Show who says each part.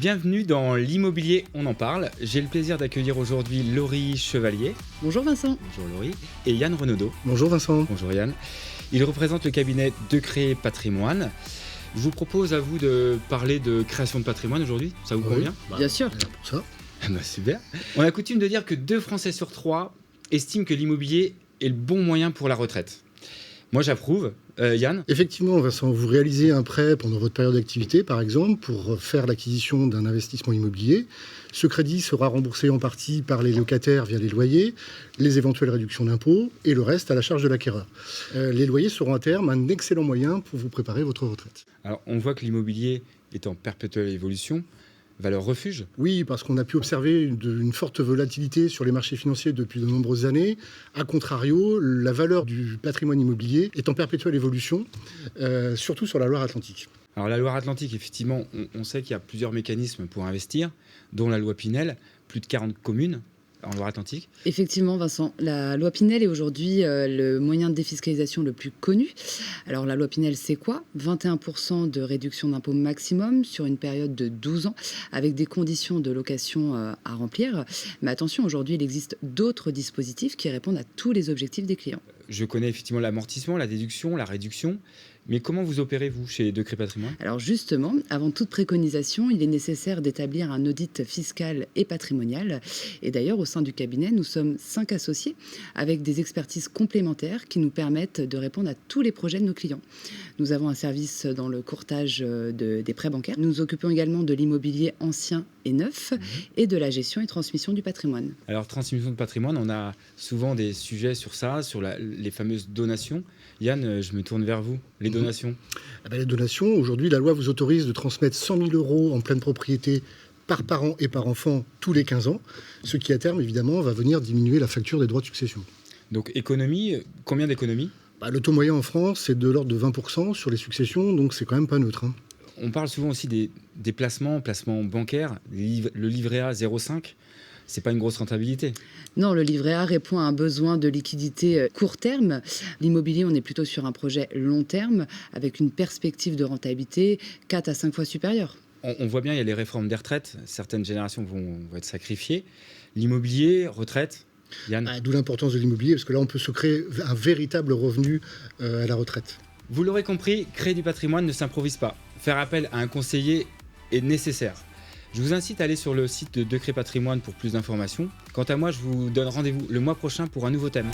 Speaker 1: Bienvenue dans l'immobilier, on en parle. J'ai le plaisir d'accueillir aujourd'hui Laurie Chevalier.
Speaker 2: Bonjour Vincent.
Speaker 1: Bonjour Laurie. Et Yann Renaudot.
Speaker 3: Bonjour Vincent.
Speaker 1: Bonjour Yann. Il représente le cabinet Decré Patrimoine. Je vous propose à vous de parler de création de patrimoine aujourd'hui. Ça vous convient ?
Speaker 2: Bien sûr.
Speaker 3: Pour ça.
Speaker 1: Super. On a coutume de dire que 2 Français sur 3 estiment que l'immobilier est le bon moyen pour la retraite. Moi j'approuve. Yann ?
Speaker 3: Effectivement, Vincent, vous réalisez un prêt pendant votre période d'activité, par exemple, pour faire l'acquisition d'un investissement immobilier. Ce crédit sera remboursé en partie par les locataires via les loyers, les éventuelles réductions d'impôts et le reste à la charge de l'acquéreur. Les loyers seront à terme un excellent moyen pour vous préparer votre retraite.
Speaker 1: Alors on voit que l'immobilier est en perpétuelle évolution. Valeur refuge ?
Speaker 3: Oui, parce qu'on a pu observer une forte volatilité sur les marchés financiers depuis de nombreuses années. A contrario, la valeur du patrimoine immobilier est en perpétuelle évolution, surtout sur la Loire-Atlantique.
Speaker 1: Alors la Loire-Atlantique, effectivement, on sait qu'il y a plusieurs mécanismes pour investir, dont la loi Pinel, plus de 40 communes en Loire-Atlantique.
Speaker 2: Effectivement, Vincent, la loi Pinel est aujourd'hui le moyen de défiscalisation le plus connu. Alors la loi Pinel, c'est quoi ? 21% de réduction d'impôt maximum sur une période de 12 ans, avec des conditions de location à remplir. Mais attention, aujourd'hui, il existe d'autres dispositifs qui répondent à tous les objectifs des clients.
Speaker 1: Je connais effectivement l'amortissement, la déduction, la réduction. Mais comment vous opérez, vous, chez Decré Patrimoine ?
Speaker 2: Alors justement, avant toute préconisation, il est nécessaire d'établir un audit fiscal et patrimonial. Et d'ailleurs, au sein du cabinet, nous sommes 5 associés avec des expertises complémentaires qui nous permettent de répondre à tous les projets de nos clients. Nous avons un service dans le courtage des prêts bancaires. Nous nous occupons également de l'immobilier ancien et neuf et de la gestion et transmission du patrimoine.
Speaker 1: Alors, transmission de patrimoine, on a souvent des sujets sur ça, sur les fameuses donations. Yann, je me tourne vers vous. Les donations.
Speaker 3: Les donations, aujourd'hui, la loi vous autorise de transmettre 100 000 € en pleine propriété par parent et par enfant tous les 15 ans, ce qui, à terme, évidemment, va venir diminuer la facture des droits de succession.
Speaker 1: Donc, économie, combien d'économies ?
Speaker 3: Le taux moyen en France, c'est de l'ordre de 20% sur les successions, donc c'est quand même pas neutre.
Speaker 1: On parle souvent aussi des placements bancaires, le livret A 0,5. C'est pas une grosse rentabilité.
Speaker 2: Non, le livret A répond à un besoin de liquidité court terme. L'immobilier, on est plutôt sur un projet long terme avec une perspective de rentabilité 4 à 5 fois supérieure.
Speaker 1: On voit bien, il y a les réformes des retraites. Certaines générations vont être sacrifiées. L'immobilier, retraite, Yann ?
Speaker 3: D'où l'importance de l'immobilier, parce que là, on peut se créer un véritable revenu à la retraite.
Speaker 1: Vous l'aurez compris, créer du patrimoine ne s'improvise pas. Faire appel à un conseiller est nécessaire. Je vous incite à aller sur le site de Decré Patrimoine pour plus d'informations. Quant à moi, je vous donne rendez-vous le mois prochain pour un nouveau thème.